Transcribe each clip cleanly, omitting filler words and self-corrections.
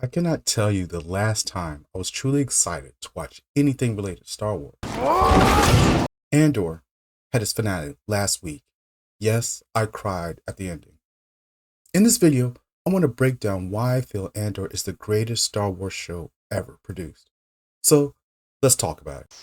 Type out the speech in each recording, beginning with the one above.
I cannot tell you the last time I was truly excited to watch anything related to Star Wars. Andor had its finale last week. Yes, I cried at the ending. In this video, I want to break down why I feel Andor is the greatest Star Wars show ever produced. So, let's talk about it.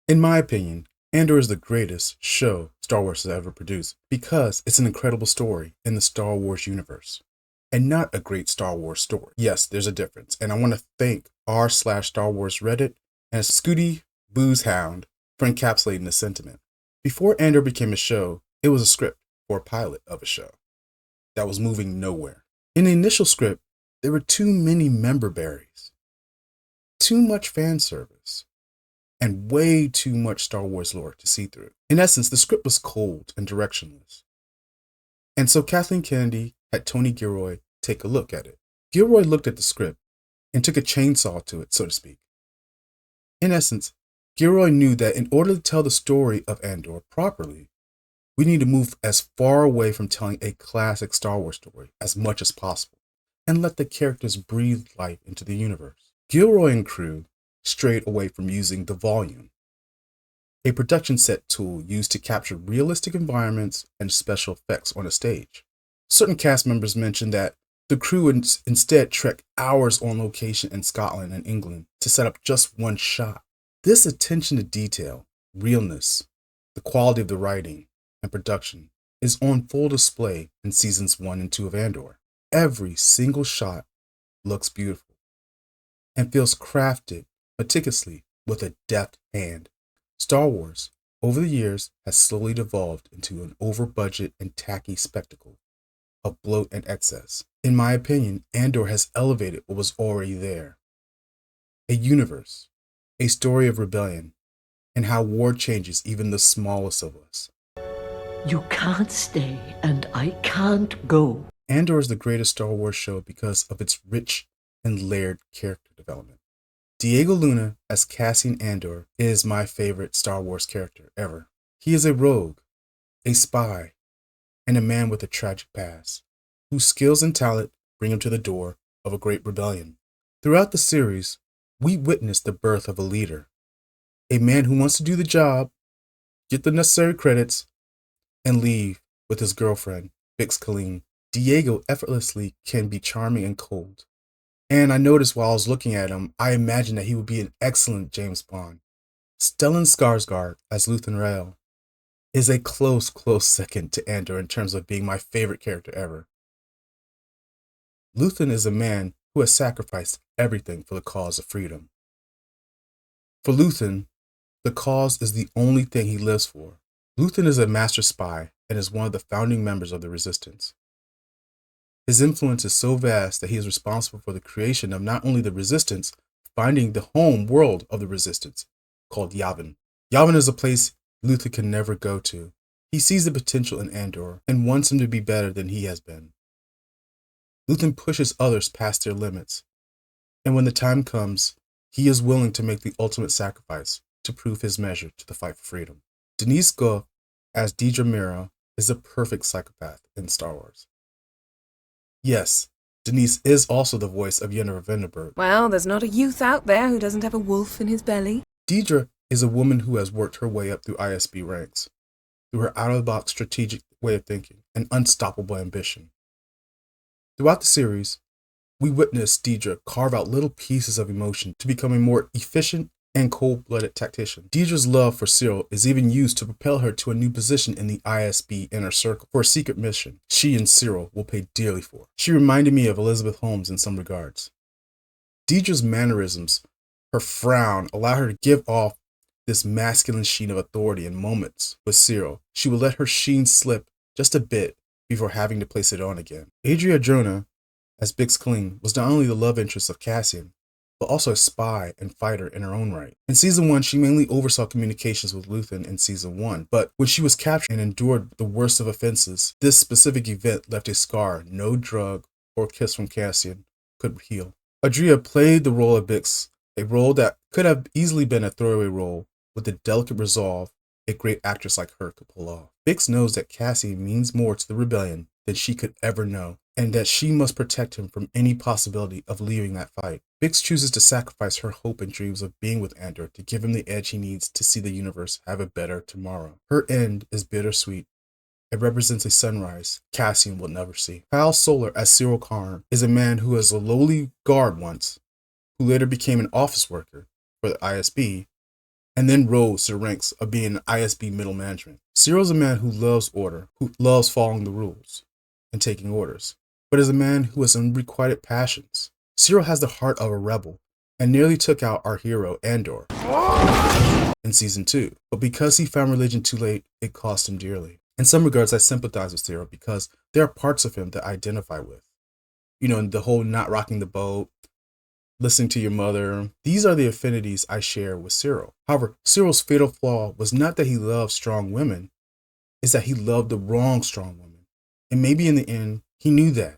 In my opinion, Andor is the greatest show Star Wars has ever produced because it's an incredible story in the Star Wars universe and not a great Star Wars story. Yes, there's a difference, and I want to thank r/Star Wars Reddit and Scooty Boozehound for encapsulating the sentiment. Before Andor became a show, it was a script or a pilot of a show that was moving nowhere. In the initial script, there were too many member berries, too much fan service, and way too much Star Wars lore to see through. In essence, the script was cold and directionless. And so Kathleen Kennedy had Tony Gilroy take a look at it. Gilroy looked at the script and took a chainsaw to it, so to speak. In essence, Gilroy knew that in order to tell the story of Andor properly, we need to move as far away from telling a classic Star Wars story as much as possible and let the characters breathe life into the universe. Gilroy and crew strayed away from using the volume, a production set tool used to capture realistic environments and special effects on a stage. Certain cast members mentioned that the crew instead trekked hours on location in Scotland and England to set up just one shot. This attention to detail, realness, the quality of the writing and production is on full display in seasons 1 and 2 of Andor. Every single shot looks beautiful and feels crafted meticulously with a deft hand. Star Wars, over the years, has slowly devolved into an over-budget and tacky spectacle of bloat and excess. In my opinion, Andor has elevated what was already there. A universe, a story of rebellion, and how war changes even the smallest of us. You can't stay, and I can't go. Andor is the greatest Star Wars show because of its rich and layered character development. Diego Luna as Cassian Andor is my favorite Star Wars character ever. He is a rogue, a spy, and a man with a tragic past, whose skills and talent bring him to the door of a great rebellion. Throughout the series, we witness the birth of a leader, a man who wants to do the job, get the necessary credits, and leave with his girlfriend, Bix Colleen. Diego effortlessly can be charming and cold. And I noticed while I was looking at him, I imagined that he would be an excellent James Bond. Stellan Skarsgård as Luthen Rael is a close second to Andor in terms of being my favorite character ever. Luthen is a man who has sacrificed everything for the cause of freedom. For Luthen, the cause is the only thing he lives for. Luthen is a master spy and is one of the founding members of the Resistance. His influence is so vast that he is responsible for the creation of not only the Resistance, finding the home world of the Resistance, called Yavin. Yavin is a place Luthen can never go to. He sees the potential in Andor and wants him to be better than he has been. Luthen pushes others past their limits, and when the time comes, he is willing to make the ultimate sacrifice to prove his measure to the fight for freedom. Denise Gough as Dedra Meero is a perfect psychopath in Star Wars. Yes, Denise is also the voice of Yennefer Venderberg. Well, there's not a youth out there who doesn't have a wolf in his belly. Dedra is a woman who has worked her way up through ISB ranks, through her out-of-the-box strategic way of thinking and unstoppable ambition. Throughout the series, we witness Dedra carve out little pieces of emotion to become a more efficient and cold-blooded tactician. Dedra's love for Syril is even used to propel her to a new position in the ISB inner circle for a secret mission she and Syril will pay dearly for. She reminded me of Elizabeth Holmes in some regards. Dedra's mannerisms, her frown, allow her to give off this masculine sheen of authority in moments. With Syril, she will let her sheen slip just a bit before having to place it on again. Adria Arjona, as Bix Colleen, was not only the love interest of Cassian, but also a spy and fighter in her own right. In Season 1, she mainly oversaw communications with Luthen in Season 1, but when she was captured and endured the worst of offenses, this specific event left a scar no drug or kiss from Cassian could heal. Adria played the role of Bix, a role that could have easily been a throwaway role with a delicate resolve a great actress like her could pull off. Bix knows that Cassian means more to the rebellion than she could ever know, and that she must protect him from any possibility of leaving that fight. Bix chooses to sacrifice her hope and dreams of being with Andor to give him the edge he needs to see the universe have a better tomorrow. Her end is bittersweet. It represents a sunrise Cassian will never see. Kyle Solar as Cyril Karn is a man who was a lowly guard once, who later became an office worker for the ISB, and then rose to the ranks of being ISB middle management. Cyril's a man who loves order, who loves following the rules and taking orders, but is a man who has unrequited passions. Cyril has the heart of a rebel and nearly took out our hero Andor in season 2, but because he found religion too late, it cost him dearly. In some regards, I sympathize with Cyril because there are parts of him that I identify with. You know, the whole not rocking the boat, listening to your mother. These are the affinities I share with Cyril. However, Cyril's fatal flaw was not that he loved strong women, it's that he loved the wrong strong women. And maybe in the end, he knew that,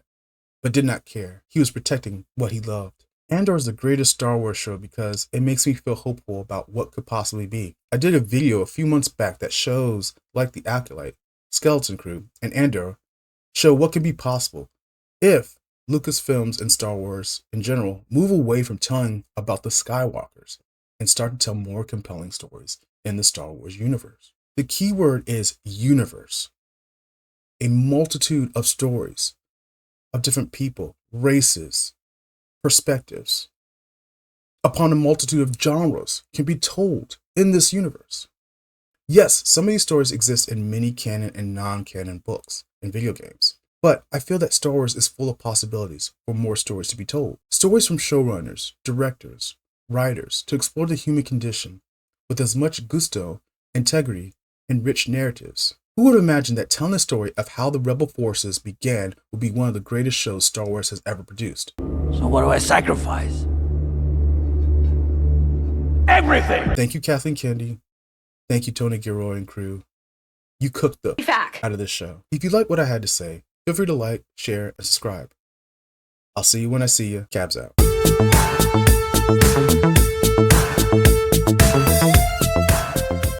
but did not care. He was protecting what he loved. Andor is the greatest Star Wars show because it makes me feel hopeful about what could possibly be. I did a video a few months back that shows, like the Acolyte, Skeleton Crew, and Andor, show what could be possible if Lucasfilms and Star Wars in general move away from telling about the Skywalkers and start to tell more compelling stories in the Star Wars universe. The key word is universe. A multitude of stories of different people, races, perspectives, upon a multitude of genres can be told in this universe. Yes, some of these stories exist in many canon and non-canon books and video games, but I feel that Star Wars is full of possibilities for more stories to be told. Stories from showrunners, directors, writers to explore the human condition with as much gusto, integrity, and rich narratives. Who would imagine that telling the story of how the Rebel forces began would be one of the greatest shows Star Wars has ever produced? So what do I sacrifice? Everything! Thank you, Kathleen Kennedy. Thank you, Tony Gilroy and crew. You cooked the out of this show. If you like what I had to say, feel free to like, share, and subscribe. I'll see you when I see you. Cabs out.